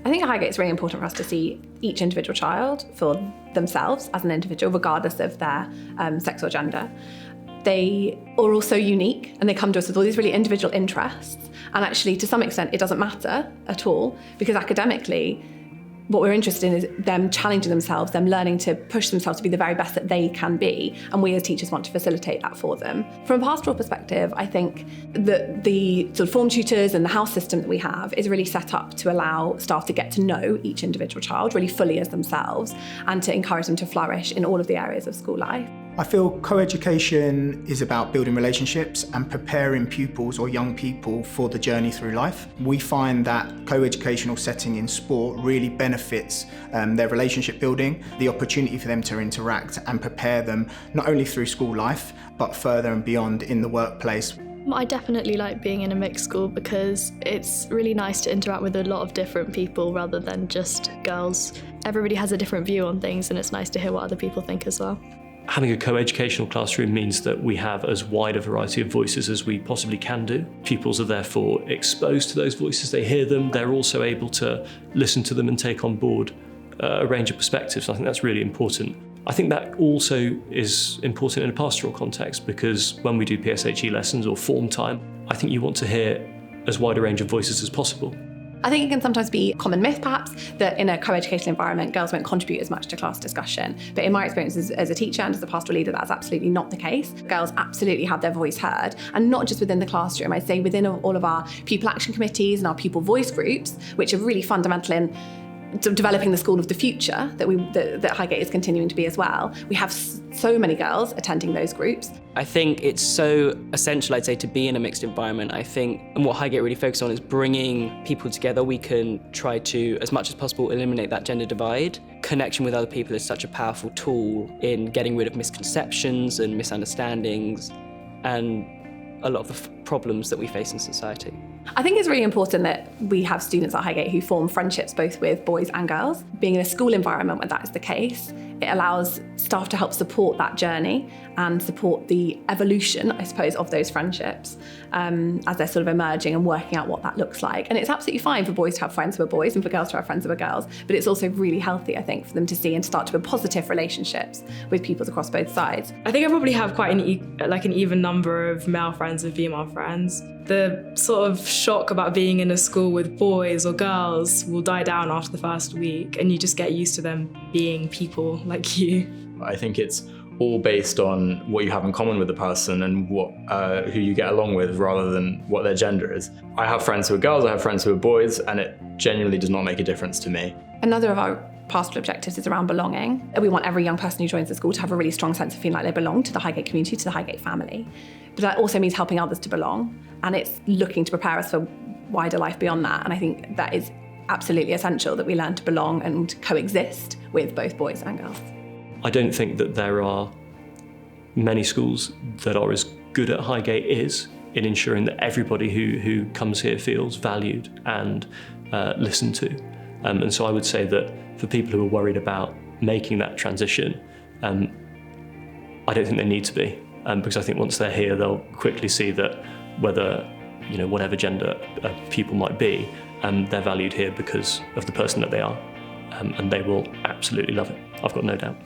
I think at Highgate it's really important for us to see each individual child for themselves as an individual, regardless of their sex or gender. They are also unique and they come to us with all these really individual interests. And actually, to some extent, it doesn't matter at all, because academically, what we're interested in is them challenging themselves, them learning to push themselves to be the very best that they can be. And we as teachers want to facilitate that for them. From a pastoral perspective, I think that the sort of form tutors and the house system that we have is really set up to allow staff to get to know each individual child really fully as themselves and to encourage them to flourish in all of the areas of school life. I feel co-education is about building relationships and preparing pupils or young people for the journey through life. We find that co-educational setting in sport really benefits their relationship building, the opportunity for them to interact and prepare them not only through school life, but further and beyond in the workplace. I definitely like being in a mixed school because it's really nice to interact with a lot of different people rather than just girls. Everybody has a different view on things and it's nice to hear what other people think as well. Having a co-educational classroom means that we have as wide a variety of voices as we possibly can do. Pupils are therefore exposed to those voices, they hear them, they're also able to listen to them and take on board a range of perspectives. I think that's really important. I think that also is important in a pastoral context, because when we do PSHE lessons or form time, I think you want to hear as wide a range of voices as possible. I think it can sometimes be a common myth, perhaps, that in a co-educational environment, girls won't contribute as much to class discussion. But in my experience as a teacher and as a pastoral leader, that's absolutely not the case. Girls absolutely have their voice heard, and not just within the classroom. I'd say within all of our pupil action committees and our pupil voice groups, which are really fundamental in developing the school of the future that Highgate is continuing to be as well. We have so many girls attending those groups. I think it's so essential, I'd say, to be in a mixed environment. I think, and what Highgate really focuses on is bringing people together. We can try to, as much as possible, eliminate that gender divide. Connection with other people is such a powerful tool in getting rid of misconceptions and misunderstandings and a lot of the problems that we face in society. I think it's really important that we have students at Highgate who form friendships both with boys and girls. Being in a school environment where that is the case, it allows staff to help support that journey and support the evolution, I suppose, of those friendships as they're sort of emerging and working out what that looks like. And it's absolutely fine for boys to have friends who are boys and for girls to have friends who are girls, but it's also really healthy, I think, for them to see and start to build positive relationships with pupils across both sides. I think I probably have quite an even number of male friends and female friends. The sort of shock about being in a school with boys or girls will die down after the first week, and you just get used to them being people like you. I think it's all based on what you have in common with the person and who you get along with, rather than what their gender is. I have friends who are girls, I have friends who are boys, and it genuinely does not make a difference to me. Another of our pastoral objectives is around belonging. We want every young person who joins the school to have a really strong sense of feeling like they belong to the Highgate community, to the Highgate family. But that also means helping others to belong, and it's looking to prepare us for wider life beyond that. And I think that is absolutely essential, that we learn to belong and coexist with both boys and girls. I don't think that there are many schools that are as good at Highgate is in ensuring that everybody who comes here feels valued and listened to. And so I would say that for people who are worried about making that transition, I don't think they need to be, because I think once they're here, they'll quickly see that whatever gender a pupil might be, they're valued here because of the person that they are, and they will absolutely love it. I've got no doubt.